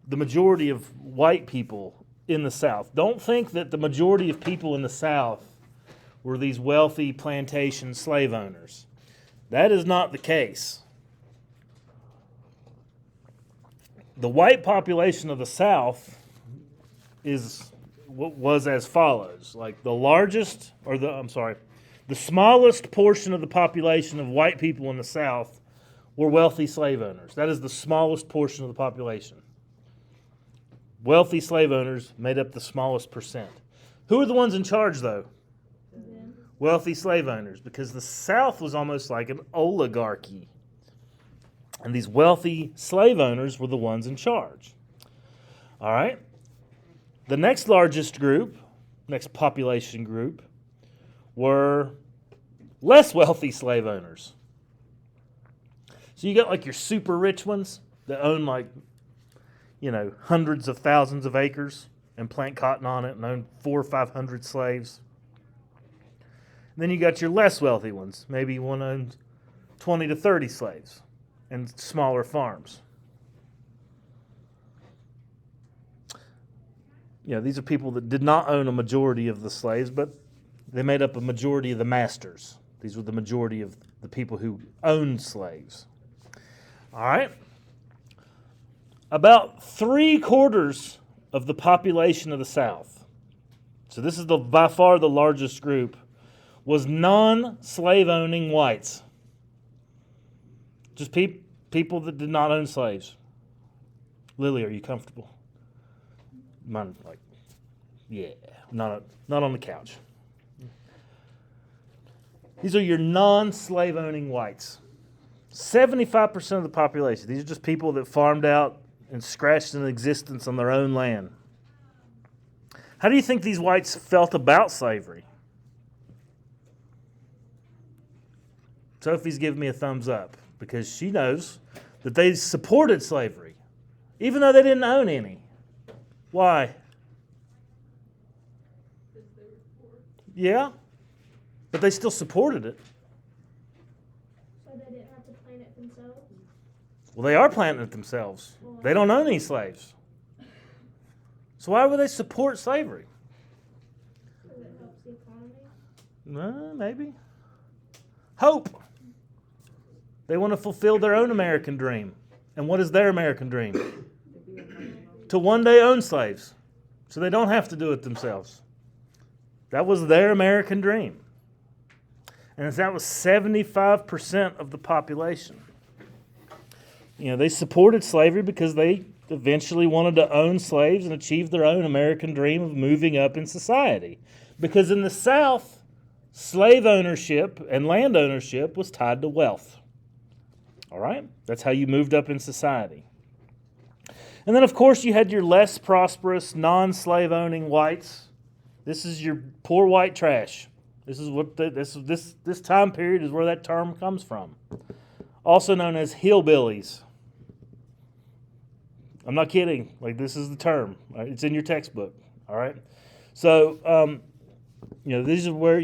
the majority of white people in the South. Don't think that the majority of people in the South were these wealthy plantation slave owners. That is not the case. The white population of the South was as follows. Like the smallest portion of the population of white people in the South were wealthy slave owners. That is the smallest portion of the population. Wealthy slave owners made up the smallest percent. Who are the ones in charge, though? Wealthy slave owners, because the South was almost like an oligarchy. And these wealthy slave owners were the ones in charge. All right? The next largest group, next population group, were less wealthy slave owners. So you got like your super rich ones that own hundreds of thousands of acres and plant cotton on it and own 400 or 500 slaves. And then you got your less wealthy ones. Maybe one owns 20 to 30 slaves and smaller farms. These are people that did not own a majority of the slaves, but they made up a majority of the masters. These were the majority of the people who owned slaves. All right? About 3/4 of the population of the South, so this is by far the largest group, was non-slave-owning whites. Just people that did not own slaves. Lily, are you comfortable? Mine, not on the couch. These are your non-slave-owning whites. 75% of the population. These are just people that farmed out and scratched an existence on their own land. How do you think these whites felt about slavery? Sophie's giving me a thumbs up because she knows that they supported slavery, even though they didn't own any. Why? Yeah, but they still supported it. So they didn't have to plant it themselves? Well, they are planting it themselves. They don't own any slaves. So why would they support slavery? Because it helps the economy? Maybe. Hope. They want to fulfill their own American dream. And what is their American dream? To one day own slaves. So they don't have to do it themselves. That was their American dream. And that was 75% of the population. They supported slavery because they eventually wanted to own slaves and achieve their own American dream of moving up in society. Because in the South, slave ownership and land ownership was tied to wealth. All right? That's how you moved up in society. And then, of course, you had your less prosperous, non-slave owning whites. This is your poor white trash. This is what this time period is where that term comes from. Also known as hillbillies. I'm not kidding. This is the term. Right? It's in your textbook. All right. So, these are where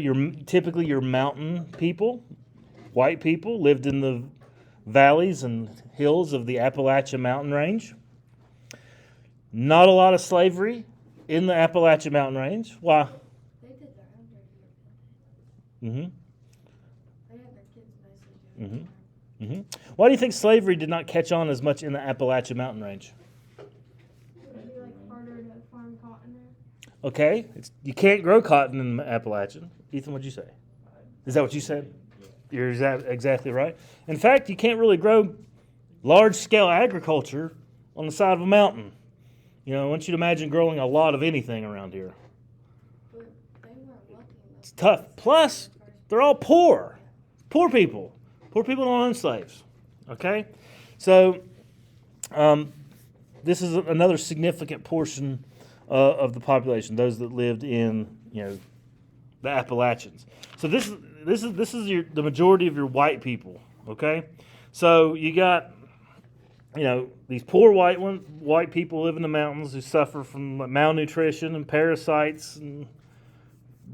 typically your mountain people, white people, lived in the valleys and hills of the Appalachian Mountain Range. Not a lot of slavery in the Appalachian Mountain Range. Why? They did their own dirty work. They had their kids basically. Why do you think slavery did not catch on as much in the Appalachian Mountain Range? Would it be harder to farm cotton there? Okay, you can't grow cotton in the Appalachian. Ethan, what'd you say? Is that what you said? You're exactly right. In fact, you can't really grow large-scale agriculture on the side of a mountain. I want you to imagine growing a lot of anything around here. But they weren't lucky. It's tough. Plus, they're all poor. Poor people. Poor people don't own slaves. Okay? So, this is another significant portion of the population, those that lived in, the Appalachians. So this is the majority of your white people, okay? So you got, these poor white people live in the mountains who suffer from malnutrition and parasites, and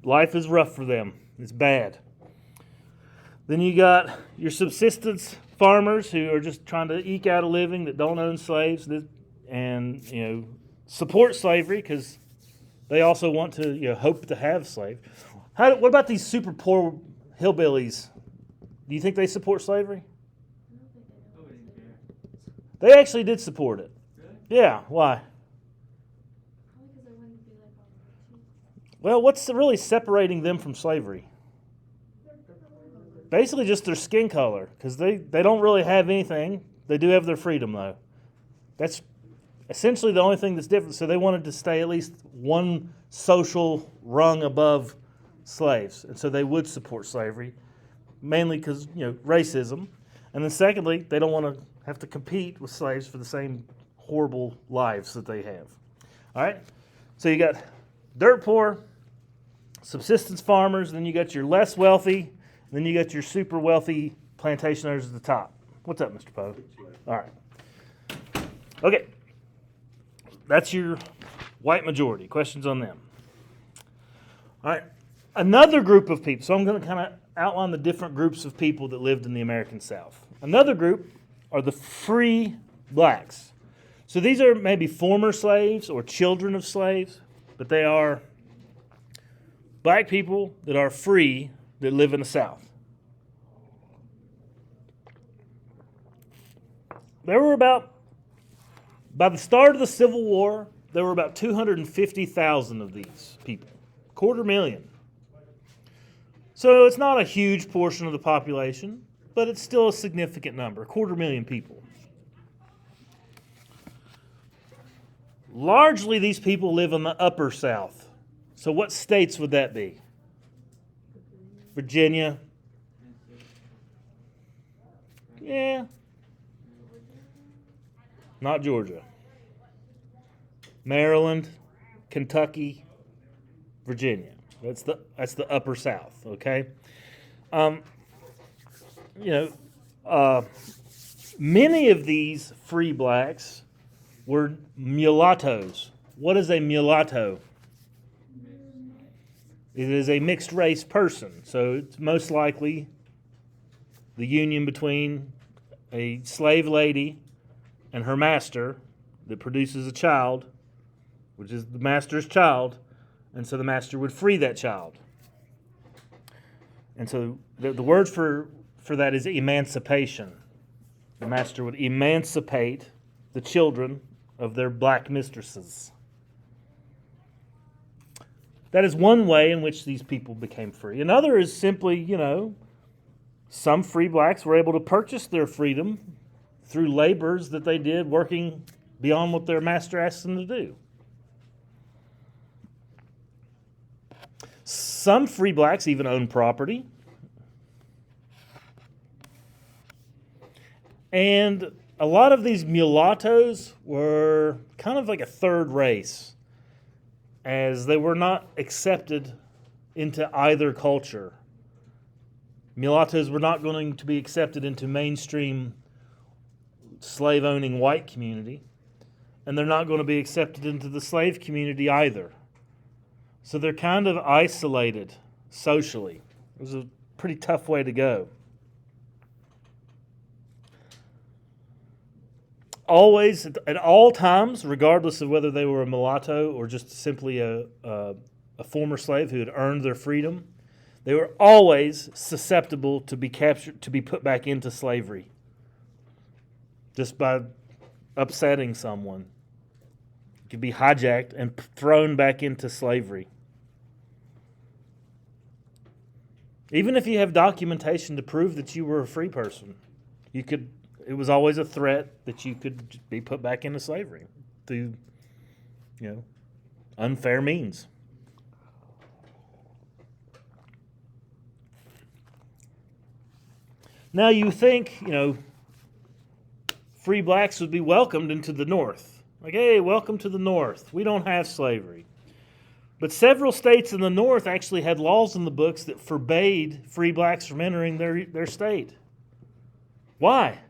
life is rough for them. It's bad. Then you got your subsistence farmers who are just trying to eke out a living that don't own slaves. and support slavery because they also want to hope to have slaves. What about these super poor hillbillies? Do you think they support slavery? They actually did support it. Yeah, why? Well, what's really separating them from slavery? Basically just their skin color, because they don't really have anything. They do have their freedom, though. That's essentially the only thing that's different. So they wanted to stay at least one social rung above slaves. And so they would support slavery, mainly because, racism. And then secondly, they don't want to have to compete with slaves for the same horrible lives that they have. All right? So you got dirt poor, subsistence farmers, then you got your less wealthy, then you got your super wealthy plantation owners at the top. What's up, Mr. Poe? All right. Okay. That's your white majority. Questions on them? All right. Another group of people. So I'm going to kind of outline the different groups of people that lived in the American South. Another group are the free blacks. So these are maybe former slaves or children of slaves, but they are black people that are free that live in the South. There were by the start of the Civil War, there were about 250,000 of these people, 250,000. So it's not a huge portion of the population, but it's still a significant number, 250,000 people. Largely, these people live in the upper South. So what states would that be? Virginia. Yeah. Not Georgia. Maryland, Kentucky, Virginia. That's the upper South, okay? Many of these free blacks were mulattoes. What is a mulatto? It is a mixed race person. So it's most likely the union between a slave lady and her master that produces a child, which is the master's child, and so the master would free that child. And so the word for that is emancipation. The master would emancipate the children of their black mistresses. That is one way in which these people became free. Another is simply, some free blacks were able to purchase their freedom through labors that they did working beyond what their master asked them to do. Some free blacks even owned property. And a lot of these mulattoes were kind of like a third race, as they were not accepted into either culture. Mulattoes were not going to be accepted into mainstream slave-owning white community, and they're not going to be accepted into the slave community either. So they're kind of isolated socially. It was a pretty tough way to go. Always, at all times, regardless of whether they were a mulatto or just simply a former slave who had earned their freedom, they were always susceptible to be captured, to be put back into slavery, just by upsetting someone. You could be hijacked and thrown back into slavery. Even if you have documentation to prove that you were a free person, it was always a threat that you could be put back into slavery through, unfair means. Now you think, free blacks would be welcomed into the North. Like, hey, welcome to the North. We don't have slavery. But several states in the North actually had laws in the books that forbade free blacks from entering their state. Why?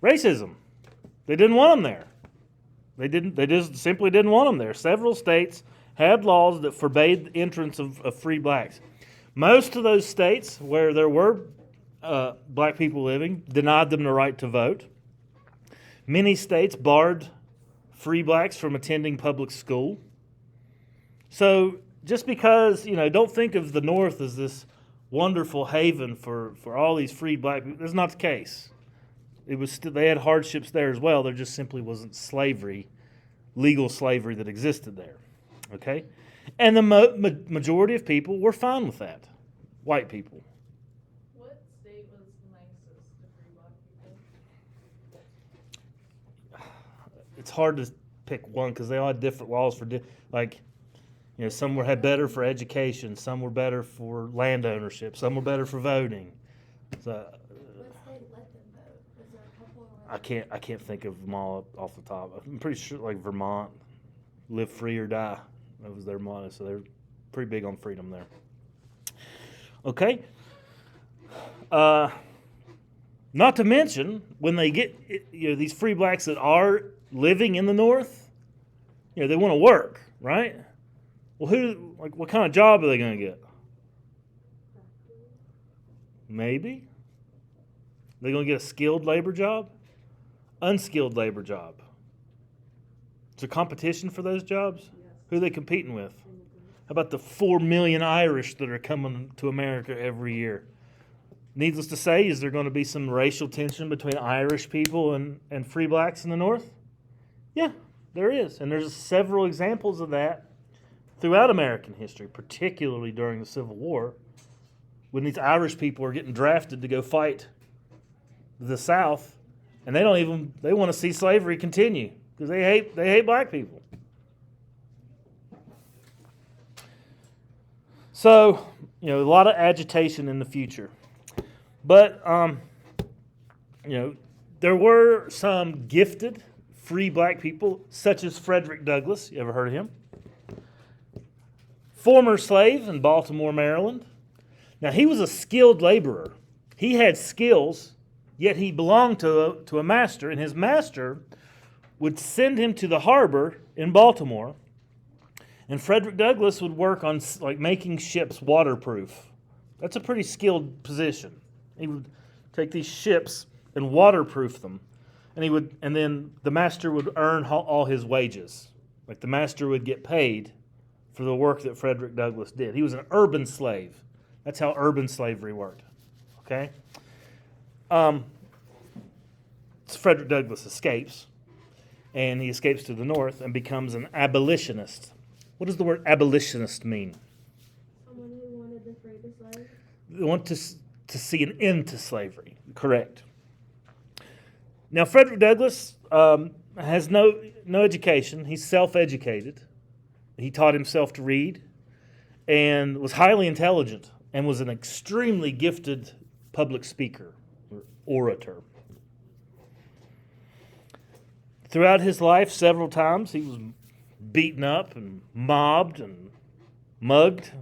Racism. They didn't want them there. They just simply didn't want them there. Several states had laws that forbade the entrance of free blacks. Most of those states where there were black people living denied them the right to vote. Many states barred free blacks from attending public school. So just because, don't think of the North as this wonderful haven for all these free black people. That's not the case. It was they had hardships there as well. There just simply wasn't slavery, legal slavery that existed there. Okay? And the majority of people were fine with that. White people. What state was nicest to free black people? It's hard to pick one because they all had different laws for some had better for education, some were better for land ownership, some were better for voting. So What state let them vote? Was there a couple? I can't think of them all off the top. I'm pretty sure like Vermont, live free or die. That was their motto. So they're pretty big on freedom there. Okay. Not to mention when they get these free blacks that are living in the North, they want to work, right? Well, what kind of job are they going to get? Maybe. They're going to get a skilled labor job? Unskilled labor job. Is there competition for those jobs? Yes. Who are they competing with? How about the 4 million Irish that are coming to America every year? Needless to say, is there going to be some racial tension between Irish people and free blacks in the North? Yeah, there is. And there's several examples of that throughout American history, particularly during the Civil War, when these Irish people are getting drafted to go fight the South, and they want to see slavery continue because they hate black people. So, a lot of agitation in the future. But, there were some gifted free black people, such as Frederick Douglass. You ever heard of him? Former slave in Baltimore, Maryland. Now, he was a skilled laborer. He had skills, yet he belonged to a master, and his master would send him to the harbor in Baltimore, and Frederick Douglass would work on making ships waterproof. That's a pretty skilled position. He would take these ships and waterproof them, and then the master would earn all his wages. Like the master would get paid for the work that Frederick Douglass did. He was an urban slave. That's how urban slavery worked. Okay? So Frederick Douglass escapes, and he escapes to the North and becomes an abolitionist. What does the word abolitionist mean? Someone who wanted to free the slaves? They want to see an end to slavery. Correct. Now, Frederick Douglass has no education. He's self-educated. He taught himself to read and was highly intelligent and was an extremely gifted public speaker or orator. Throughout his life, several times, he was beaten up and mobbed and mugged.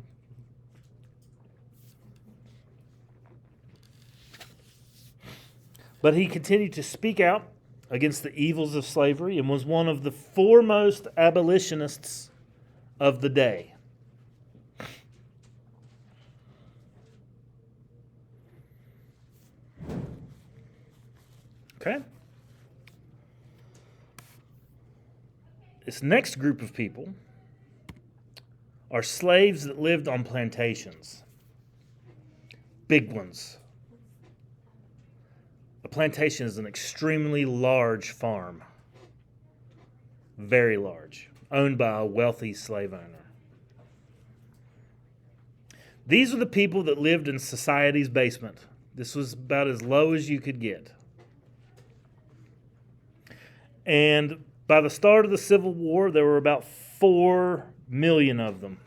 But he continued to speak out against the evils of slavery and was one of the foremost abolitionists of the day. Okay? This next group of people are slaves that lived on plantations. Big ones. A plantation is an extremely large farm. Very large. Owned by a wealthy slave owner. These are the people that lived in society's basement. This was about as low as you could get. And by the start of the Civil War, there were about 4 million of them.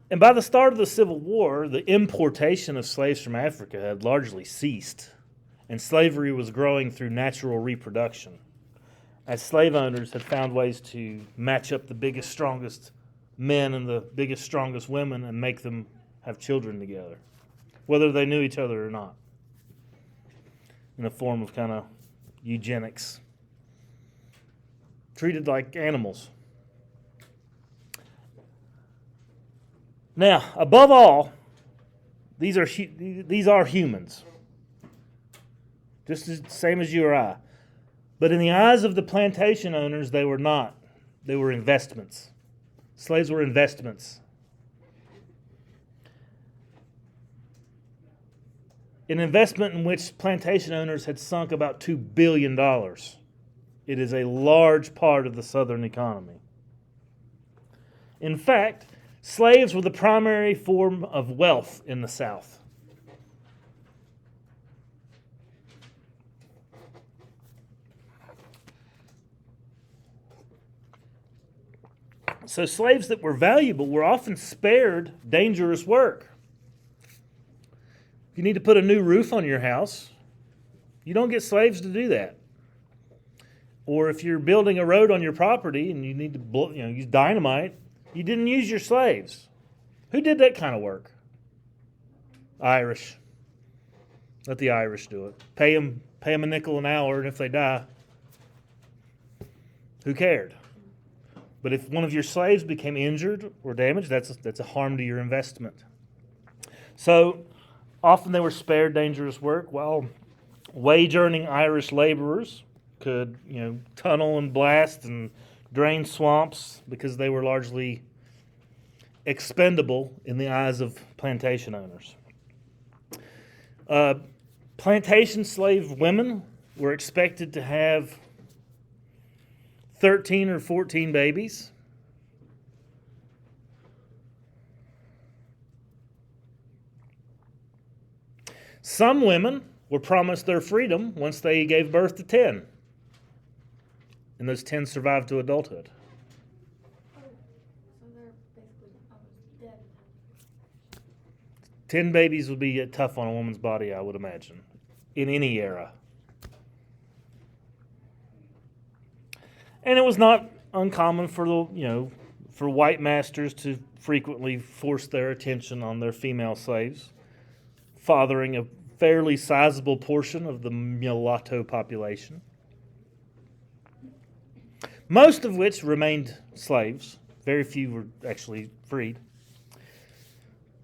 And by the start of the Civil War, the importation of slaves from Africa had largely ceased, and slavery was growing through natural reproduction, as slave owners had found ways to match up the biggest, strongest men and the biggest, strongest women and make them have children together, whether they knew each other or not, in a form of kind of eugenics. Treated like animals. Now, above all, these are humans, just the same as you or I. But in the eyes of the plantation owners, they were not. They were investments. Slaves were investments. An investment in which plantation owners had sunk about $2 billion. It is a large part of the Southern economy. In fact, slaves were the primary form of wealth in the South. So slaves that were valuable were often spared dangerous work. If you need to put a new roof on your house, you don't get slaves to do that. Or if you're building a road on your property and you need to use dynamite, you didn't use your slaves. Who did that kind of work? Irish. Let the Irish do it. Pay them a nickel an hour, and if they die, who cared? But if one of your slaves became injured or damaged, that's a harm to your investment. So often they were spared dangerous work, while wage-earning Irish laborers could, tunnel and blast and drain swamps because they were largely expendable in the eyes of plantation owners. Plantation slave women were expected to have 13 or 14 babies. Some women were promised their freedom once they gave birth to 10. And those 10 survived to adulthood. So they're basically almost dead. 10 babies would be tough on a woman's body, I would imagine, in any era. And it was not uncommon for for white masters to frequently force their attention on their female slaves, fathering a fairly sizable portion of the mulatto population, most of which remained slaves. Very few were actually freed.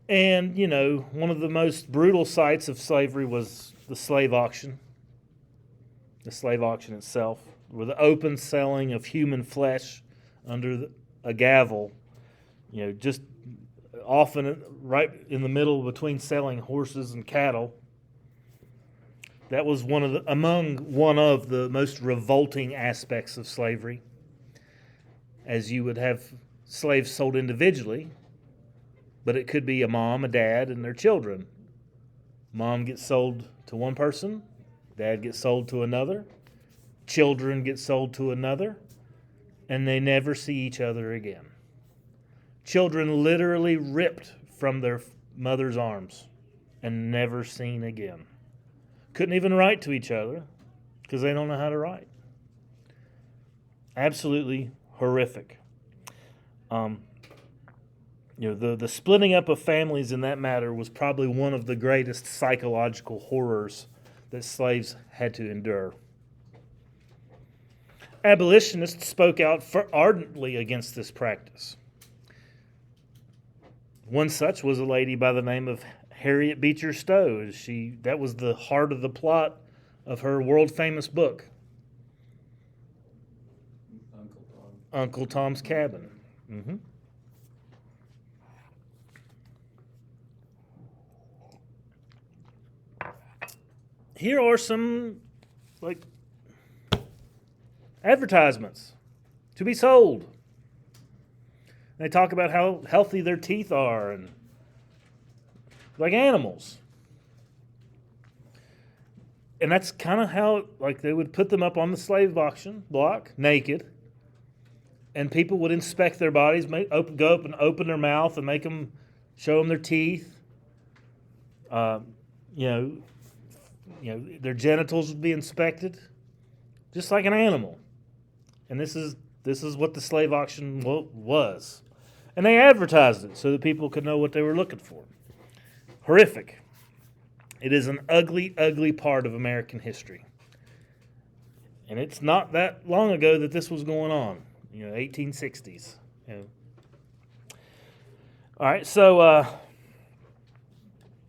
And, one of the most brutal sights of slavery was the slave auction. The slave auction itself, where the open selling of human flesh under a gavel, just often right in the middle between selling horses and cattle. That was one of the most revolting aspects of slavery, as you would have slaves sold individually, but it could be a mom, a dad, and their children. Mom gets sold to one person, dad gets sold to another, children get sold to another, and they never see each other again. Children literally ripped from their mother's arms and never seen again. Couldn't even write to each other because they don't know how to write. Absolutely horrific. The splitting up of families in that matter was probably one of the greatest psychological horrors that slaves had to endure. Abolitionists spoke out ardently against this practice. One such was a lady by the name of Harriet Beecher Stowe. That was the heart of the plot of her world-famous book, Uncle Tom's Cabin. Mm-hmm. Here are some, advertisements to be sold. They talk about how healthy their teeth are and like animals. And that's kind of how, they would put them up on the slave auction block, naked, and people would inspect their bodies, go up and open their mouth and show them their teeth. Their genitals would be inspected, just like an animal. And this is what the slave auction was. And they advertised it so that people could know what they were looking for. Horrific. It is an ugly, ugly part of American history. And it's not that long ago that this was going on, 1860s. All right, so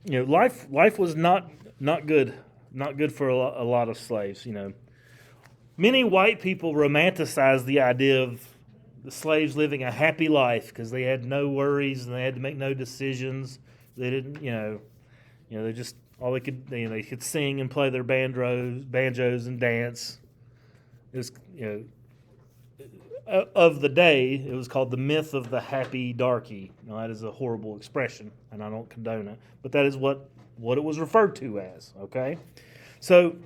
life was not good for a lot of slaves. Many white people romanticize the idea of the slaves living a happy life because they had no worries and they had to make no decisions. They didn't, they just all they could, they could sing and play their banjos and dance. It was, of the day, it was called the myth of the happy darky. Now, that is a horrible expression, and I don't condone it, but that is what it was referred to as. Okay, so.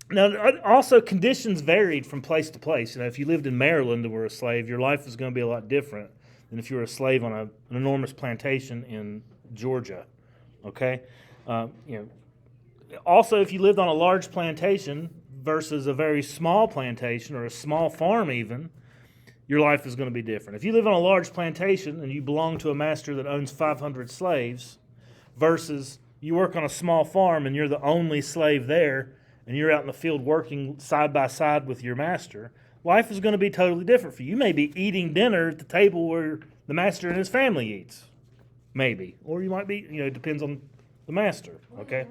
Now, also, conditions varied from place to place. If you lived in Maryland and were a slave, your life was going to be a lot different than if you were a slave on an enormous plantation in Georgia. Okay? Also, if you lived on a large plantation versus a very small plantation or a small farm even, your life is going to be different. If you live on a large plantation and you belong to a master that owns 500 slaves versus you work on a small farm and you're the only slave there, and you're out in the field working side by side with your master, life is going to be totally different for you. You may be eating dinner at the table where the master and his family eats, maybe. Or you might be, it depends on the master, okay?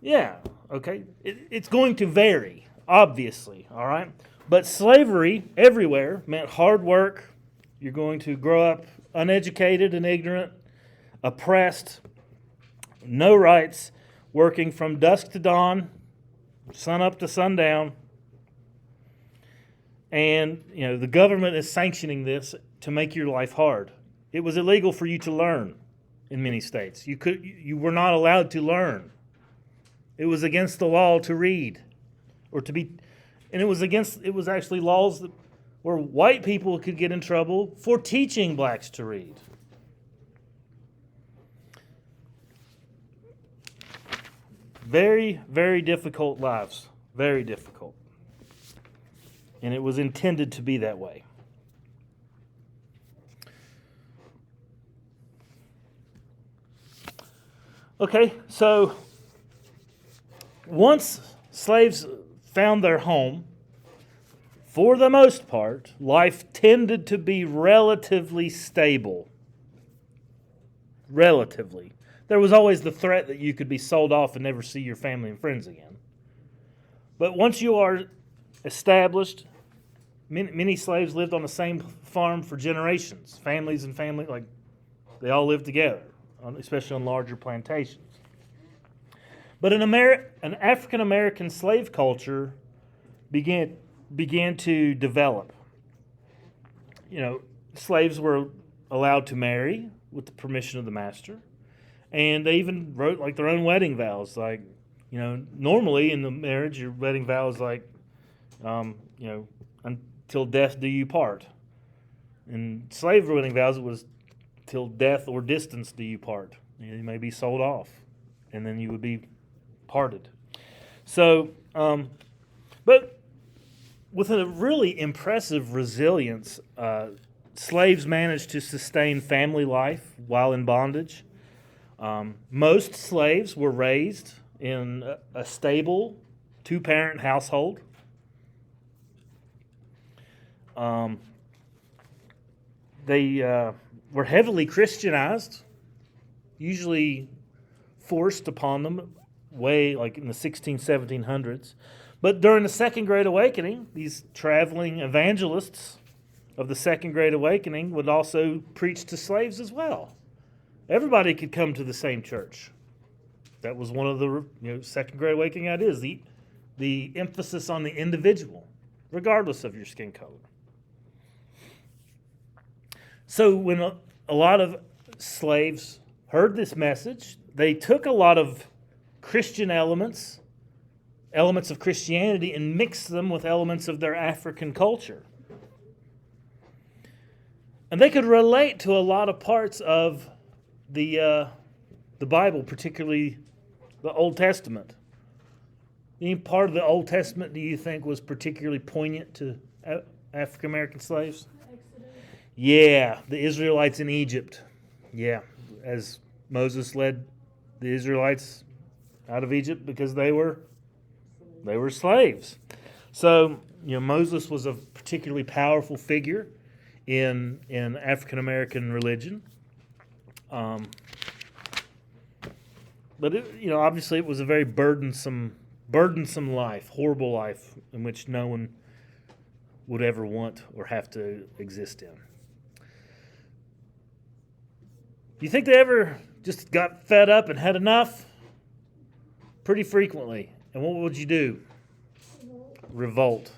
Yeah, okay. It's going to vary, obviously, all right? But slavery everywhere meant hard work. You're going to grow up uneducated and ignorant, oppressed, no rights, working from dusk to dawn, sun up to sundown. And, the government is sanctioning this to make your life hard. It was illegal for you to learn in many states. You were not allowed to learn. It was against the law to read or to be, and it was actually laws where white people could get in trouble for teaching blacks to read. Very, very difficult lives. Very difficult. And it was intended to be that way. Okay, so once slaves found their home, for the most part, life tended to be relatively stable. Relatively. There was always the threat that you could be sold off and never see your family and friends again. But once you are established, many slaves lived on the same farm for generations. Families and family, they all lived together, especially on larger plantations. But an African-American slave culture began to develop. Slaves were allowed to marry with the permission of the master. And they even wrote their own wedding vows. Normally in the marriage, your wedding vow is until death do you part. In slave wedding vows, it was till death or distance do you part. You may be sold off, and then you would be parted. So, but with a really impressive resilience, slaves managed to sustain family life while in bondage. Most slaves were raised in a stable, two-parent household. They were heavily Christianized, usually forced upon them way in the 1700s. But during the Second Great Awakening, these traveling evangelists of the Second Great Awakening would also preach to slaves as well. Everybody could come to the same church. That was one of the Second Great Awakening ideas, the emphasis on the individual, regardless of your skin color. So when a lot of slaves heard this message, they took a lot of Christian elements of Christianity, and mixed them with elements of their African culture. And they could relate to a lot of parts of the Bible, particularly the Old Testament. Any part of the Old Testament do you think was particularly poignant to African American slaves? Exodus. Yeah, the Israelites in Egypt. Yeah, as Moses led the Israelites out of Egypt because they were slaves. So, Moses was a particularly powerful figure in African American religion. But obviously, it was a very burdensome life, horrible life in which no one would ever want or have to exist in. Do you think they ever just got fed up and had enough? Pretty frequently. And what would you do? Revolt.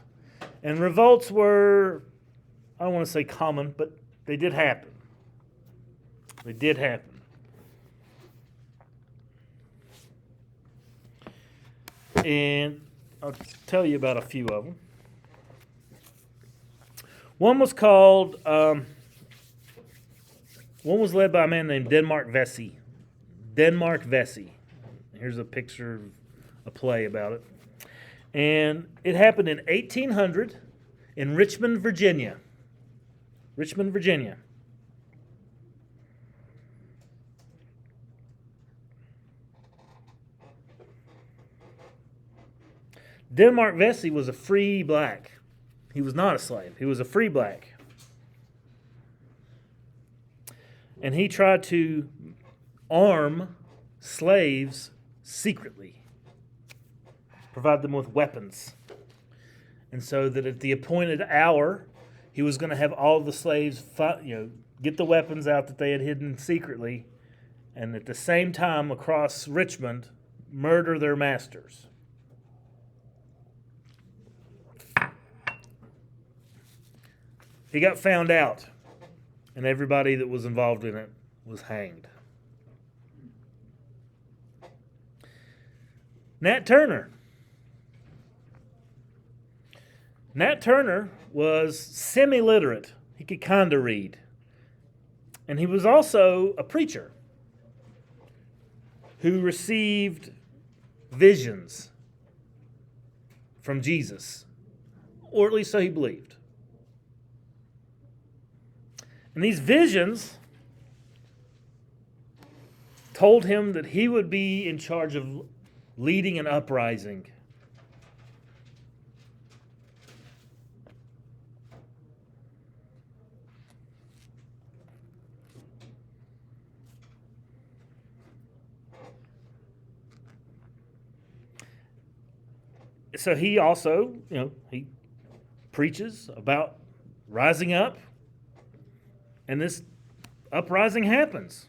And revolts were, I don't want to say common, but they did happen. They did happen. And I'll tell you about a few of them. One was called, one was led by a man named Denmark Vesey. Denmark Vesey. Here's a picture of a play about it. And it happened in 1800 in Richmond, Virginia. Richmond, Virginia. Denmark Vesey was a free black. He was not a slave. He was a free black. And he tried to arm slaves secretly, provide them with weapons. And so that at the appointed hour, he was going to have all the slaves get the weapons out that they had hidden secretly, and at the same time across Richmond, murder their masters. He got found out, and everybody that was involved in it was hanged. Nat Turner. Nat Turner was semi-literate. He could kind of read. And he was also a preacher who received visions from Jesus, or at least so he believed. And these visions told him that he would be in charge of leading an uprising. So he also, he preaches about rising up. And this uprising happens,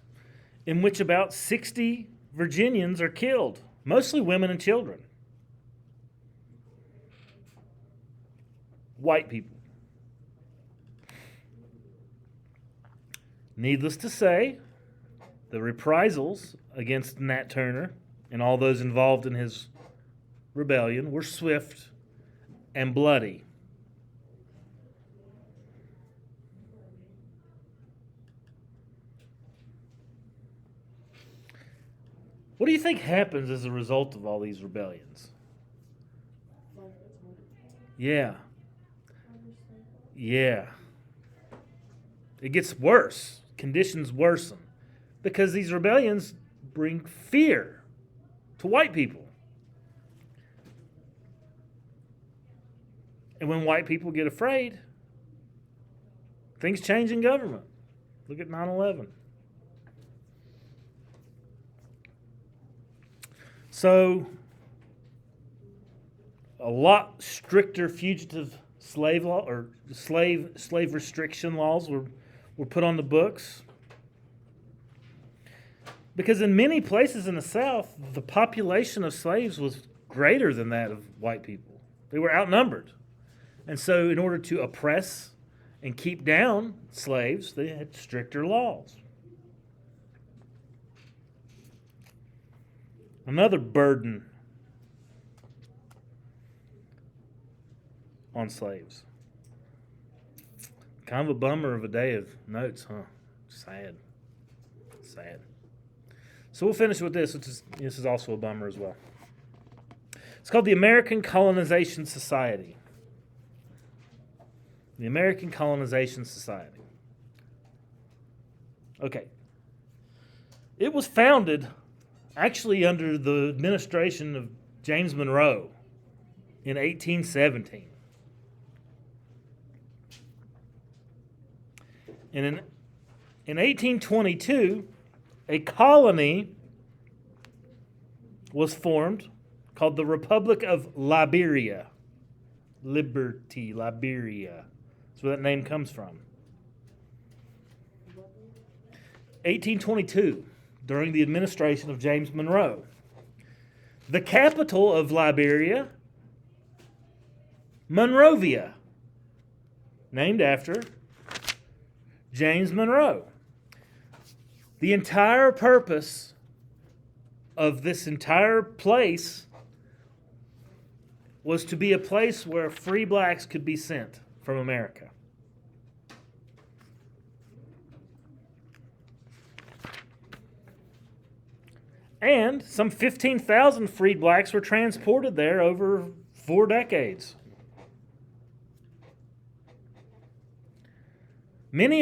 in which about 60 Virginians are killed, mostly women and children. White people. Needless to say, the reprisals against Nat Turner and all those involved in his rebellion were swift and bloody. What do you think happens as a result of all these rebellions? Yeah. Yeah. It gets worse. Conditions worsen. Because these rebellions bring fear to white people. And when white people get afraid, things change in government. Look at 9/11. So, a lot stricter fugitive slave law or slave restriction laws were put on the books. Because in many places in the South, the population of slaves was greater than that of white people. They were outnumbered. And so in order to oppress and keep down slaves, they had stricter laws. Another burden on slaves. Kind of a bummer of a day of notes, huh? Sad. Sad. So we'll finish with this, which this is also a bummer as well. It's called the American Colonization Society. The American Colonization Society. Okay. It was founded actually under the administration of James Monroe in 1817. And in 1822, a colony was formed called the Republic of Liberia. Liberia. That's where that name comes from. 1822, during the administration of James Monroe. The capital of Liberia, Monrovia, named after James Monroe. The entire purpose of this entire place was to be a place where free blacks could be sent from America. And some 15,000 freed blacks were transported there over 4 decades. Many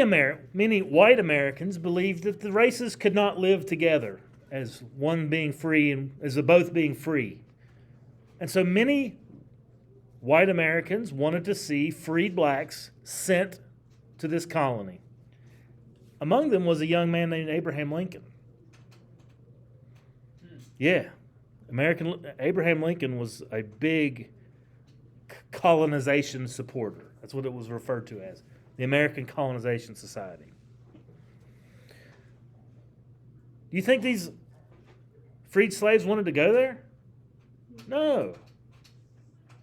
white Americans believed that the races could not live together as one being free and as both being free. And so many white Americans wanted to see freed blacks sent to this colony. Among them was a young man named Abraham Lincoln. Yeah, Abraham Lincoln was a big colonization supporter. That's what it was referred to as, the American Colonization Society. Do you think these freed slaves wanted to go there? No.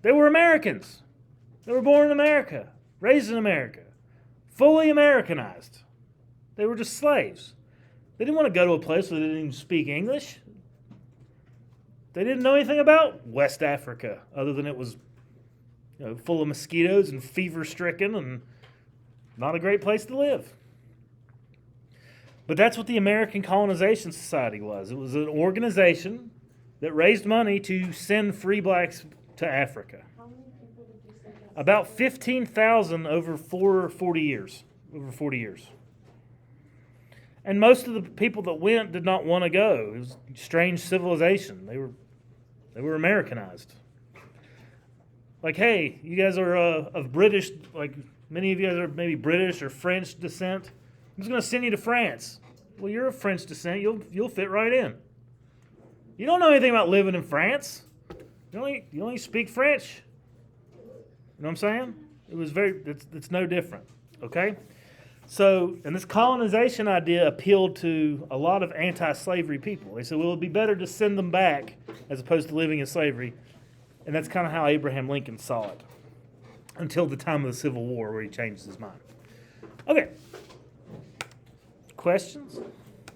They were Americans. They were born in America, raised in America, fully Americanized. They were just slaves. They didn't want to go to a place where they didn't even speak English. They didn't know anything about West Africa other than it was full of mosquitoes and fever-stricken and not a great place to live. But that's what the American Colonization Society was. It was an organization that raised money to send free blacks to Africa. How many people did you say that? About 15,000 over 40 years. Over 40 years. And most of the people that went did not want to go. It was a strange civilization. They were Americanized. Like, hey, you guys are of British, like many of you guys are maybe British or French descent. I'm just going to send you to France. Well, you're of French descent. You'll fit right in. You don't know anything about living in France. You only speak French. You know what I'm saying? It's no different. Okay? So, and this colonization idea appealed to a lot of anti-slavery people. They said, well, it would be better to send them back as opposed to living in slavery. And that's kind of how Abraham Lincoln saw it until the time of the Civil War where he changed his mind. Okay. Questions?